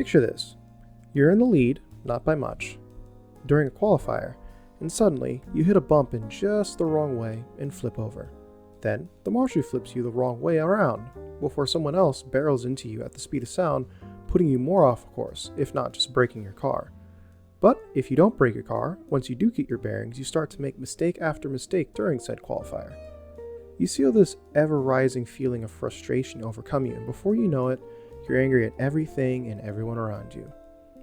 Picture this. You're in the lead, not by much, during a qualifier, and suddenly you hit a bump in just the wrong way and flip over. Then the marshal flips you the wrong way around before someone else barrels into you at the speed of sound, putting you more off course, if not just breaking your car. But if you don't break your car, once you do get your bearings, you start to make mistake after mistake during said qualifier. You feel this ever-rising feeling of frustration overcome you, and before you know it, you're angry at everything and everyone around you.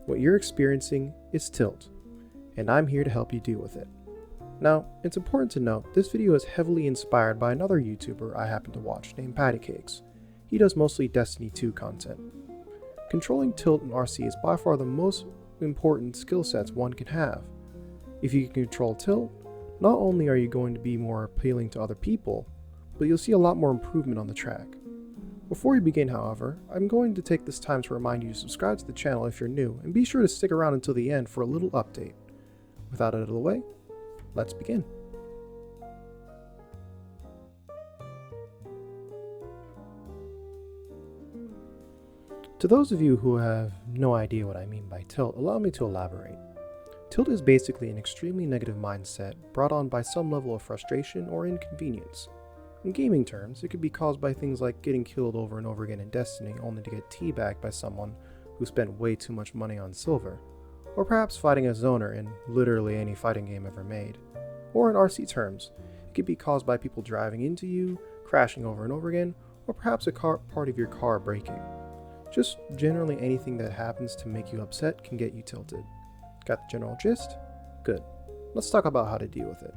What you're experiencing is tilt, and I'm here to help you deal with it. Now, it's important to note, this video is heavily inspired by another YouTuber I happen to watch named Pattycakes. He does mostly Destiny 2 content. Controlling tilt in RC is by far the most important skill sets one can have. If you can control tilt, not only are you going to be more appealing to other people, but you'll see a lot more improvement on the track. Before we begin, however, I'm going to take this time to remind you to subscribe to the channel if you're new, and be sure to stick around until the end for a little update. Without it out of the way, let's begin. To those of you who have no idea what I mean by tilt, allow me to elaborate. Tilt is basically an extremely negative mindset brought on by some level of frustration or inconvenience. In gaming terms, it could be caused by things like getting killed over and over again in Destiny only to get teabagged by someone who spent way too much money on silver, or perhaps fighting a zoner in literally any fighting game ever made. Or in RC terms, it could be caused by people driving into you, crashing over and over again, or perhaps a part of your car breaking. Just generally anything that happens to make you upset can get you tilted. Got the general gist? Good. Let's talk about how to deal with it.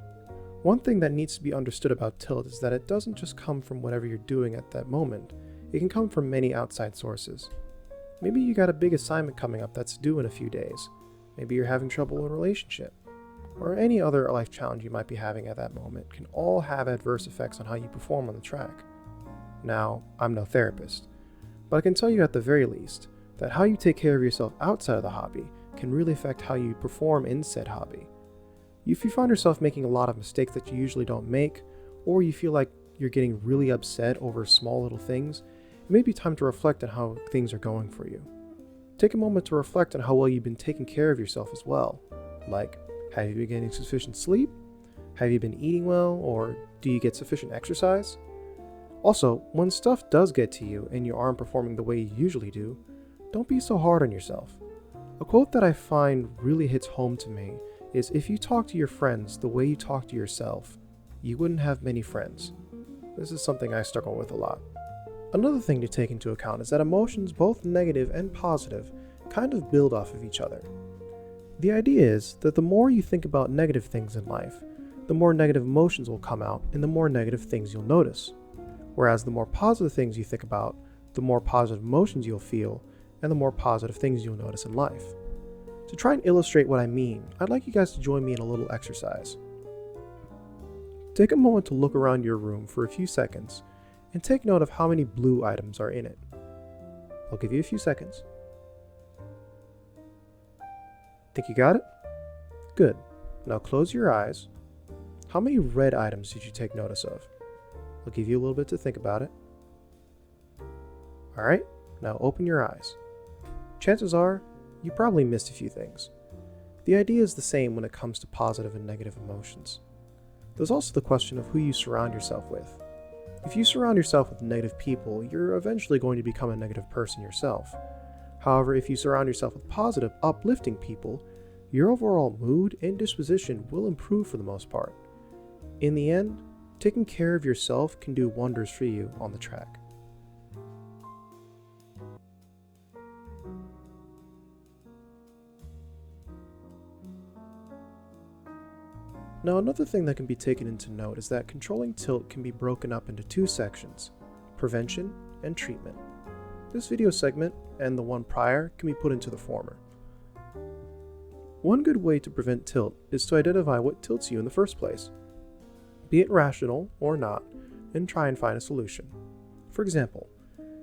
One thing that needs to be understood about tilt is that it doesn't just come from whatever you're doing at that moment. It can come from many outside sources. Maybe you got a big assignment coming up that's due in a few days. Maybe you're having trouble in a relationship. Or any other life challenge you might be having at that moment can all have adverse effects on how you perform on the track. Now, I'm no therapist, but I can tell you at the very least that how you take care of yourself outside of the hobby can really affect how you perform in said hobby. If you find yourself making a lot of mistakes that you usually don't make, or you feel like you're getting really upset over small little things, it may be time to reflect on how things are going for you. Take a moment to reflect on how well you've been taking care of yourself as well. Like, have you been getting sufficient sleep? Have you been eating well, or do you get sufficient exercise? Also, when stuff does get to you and you aren't performing the way you usually do, don't be so hard on yourself. A quote that I find really hits home to me is, if you talk to your friends the way you talk to yourself, you wouldn't have many friends. This is something I struggle with a lot. Another thing to take into account is that emotions, both negative and positive, kind of build off of each other. The idea is that the more you think about negative things in life, the more negative emotions will come out and the more negative things you'll notice. Whereas the more positive things you think about, the more positive emotions you'll feel, and the more positive things you'll notice in life. To try and illustrate what I mean, I'd like you guys to join me in a little exercise. Take a moment to look around your room for a few seconds, and take note of how many blue items are in it. I'll give you a few seconds. Think you got it? Good. Now close your eyes. How many red items did you take notice of? I'll give you a little bit to think about it. Alright, now open your eyes. Chances are, you probably missed a few things. The idea is the same when it comes to positive and negative emotions. There's also the question of who you surround yourself with. If you surround yourself with negative people, you're eventually going to become a negative person yourself. However, if you surround yourself with positive, uplifting people, your overall mood and disposition will improve for the most part. In the end, taking care of yourself can do wonders for you on the track. Now, another thing that can be taken into note is that controlling tilt can be broken up into two sections: prevention and treatment. This video segment and the one prior can be put into the former. One good way to prevent tilt is to identify what tilts you in the first place, be it rational or not, and try and find a solution. For example,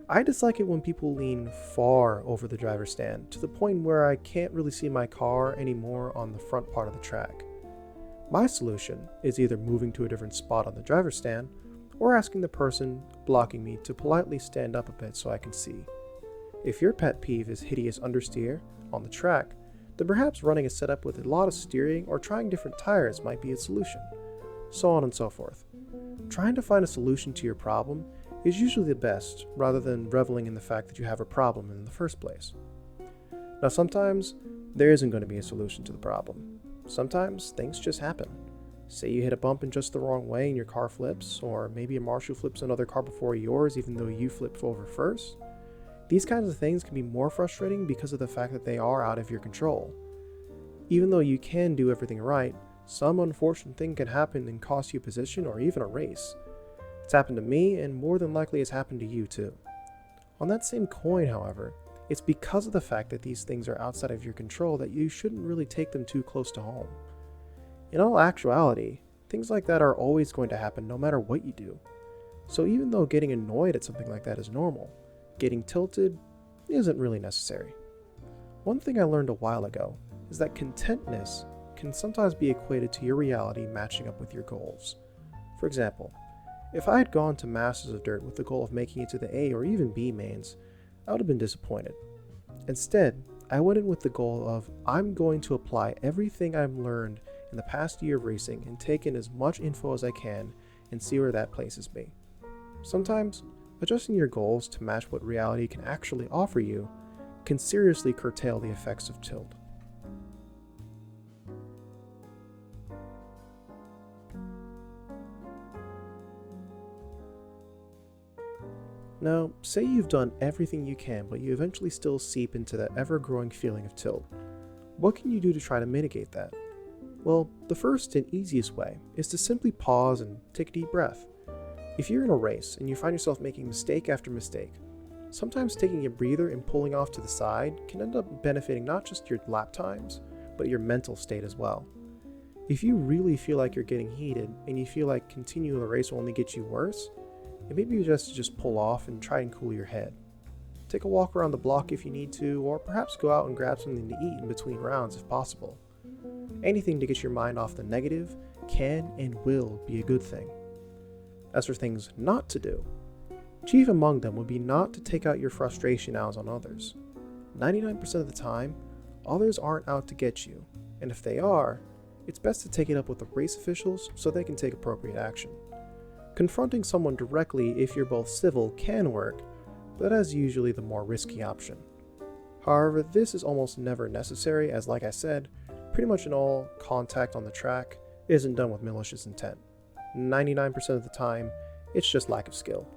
I dislike it when people lean far over the driver's stand to the point where I can't really see my car anymore on the front part of the track. My solution is either moving to a different spot on the driver's stand or asking the person blocking me to politely stand up a bit so I can see. If your pet peeve is hideous understeer on the track, then perhaps running a setup with a lot of steering or trying different tires might be a solution, so on and so forth. Trying to find a solution to your problem is usually the best, rather than reveling in the fact that you have a problem in the first place. Now sometimes, there isn't going to be a solution to the problem. Sometimes things just happen. Say you hit a bump in just the wrong way and your car flips, or maybe a marshal flips another car before yours even though you flipped over first. These kinds of things can be more frustrating because of the fact that they are out of your control. Even though you can do everything right, some unfortunate thing can happen and cost you a position or even a race. It's happened to me, and more than likely it's happened to you too. On that same coin, however, it's because of the fact that these things are outside of your control that you shouldn't really take them too close to home. In all actuality, things like that are always going to happen no matter what you do. So even though getting annoyed at something like that is normal, getting tilted isn't really necessary. One thing I learned a while ago is that contentness can sometimes be equated to your reality matching up with your goals. For example, if I had gone to Masters of Dirt with the goal of making it to the A or even B mains, I would have been disappointed. Instead, I went in with the goal of I'm going to apply everything I've learned in the past year of racing and take in as much info as I can and see where that places me. Sometimes, adjusting your goals to match what reality can actually offer you can seriously curtail the effects of tilt. Now, say you've done everything you can, but you eventually still seep into that ever-growing feeling of tilt. What can you do to try to mitigate that? Well, the first and easiest way is to simply pause and take a deep breath. If you're in a race and you find yourself making mistake after mistake, sometimes taking a breather and pulling off to the side can end up benefiting not just your lap times, but your mental state as well. If you really feel like you're getting heated and you feel like continuing the race will only get you worse, it may be best to just pull off and try and cool your head. Take a walk around the block if you need to, or perhaps go out and grab something to eat in between rounds if possible. Anything to get your mind off the negative can and will be a good thing. As for things not to do, chief among them would be not to take out your frustration out on others. 99% of the time, others aren't out to get you, and if they are, it's best to take it up with the race officials so they can take appropriate action. Confronting someone directly if you're both civil can work, but that is usually the more risky option. However, this is almost never necessary as, like I said, pretty much in all contact on the track isn't done with malicious intent. 99% of the time, it's just lack of skill.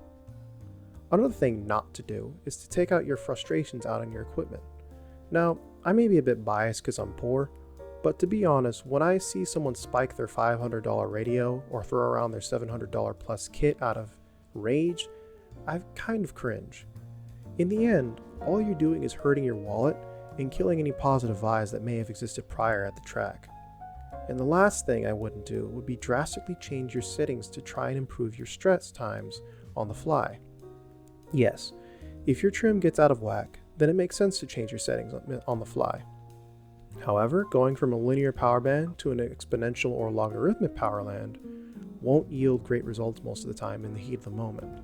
Another thing not to do is to take out your frustrations out on your equipment. Now, I may be a bit biased because I'm poor, but to be honest, when I see someone spike their $500 radio or throw around their $700 plus kit out of rage, I kind of cringe. In the end, all you're doing is hurting your wallet and killing any positive vibes that may have existed prior at the track. And the last thing I wouldn't do would be drastically change your settings to try and improve your stress times on the fly. Yes, if your trim gets out of whack, then it makes sense to change your settings on the fly. However, going from a linear power band to an exponential or logarithmic power land won't yield great results most of the time in the heat of the moment.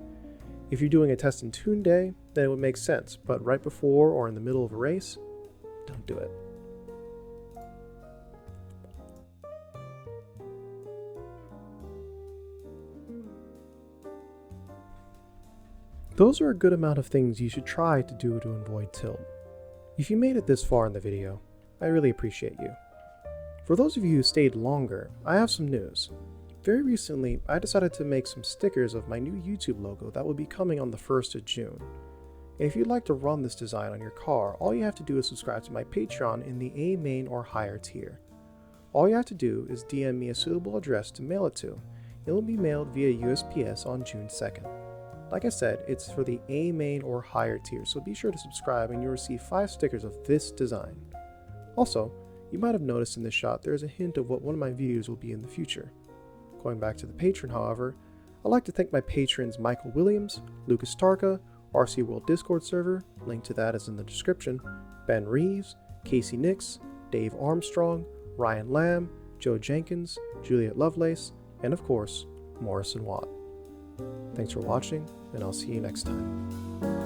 If you're doing a test and tune day, then it would make sense, but right before or in the middle of a race, don't do it. Those are a good amount of things you should try to do to avoid tilt. If you made it this far in the video, I really appreciate you. For those of you who stayed longer, I have some news. Very recently, I decided to make some stickers of my new YouTube logo that will be coming on the 1st of June. And if you'd like to run this design on your car, all you have to do is subscribe to my Patreon in the A main or higher tier. All you have to do is DM me a suitable address to mail it to. It will be mailed via USPS on June 2nd. Like I said, it's for the A main or higher tier, so be sure to subscribe and you'll receive 5 stickers of this design. Also, you might have noticed in this shot there is a hint of what one of my videos will be in the future. Going back to the Patreon, however, I'd like to thank my patrons Michael Williams, Lucas Tarka, RC World Discord server, link to that is in the description, Ben Reeves, Casey Nix, Dave Armstrong, Ryan Lamb, Joe Jenkins, Juliet Lovelace, and of course, Morrison Watt. Thanks for watching, and I'll see you next time.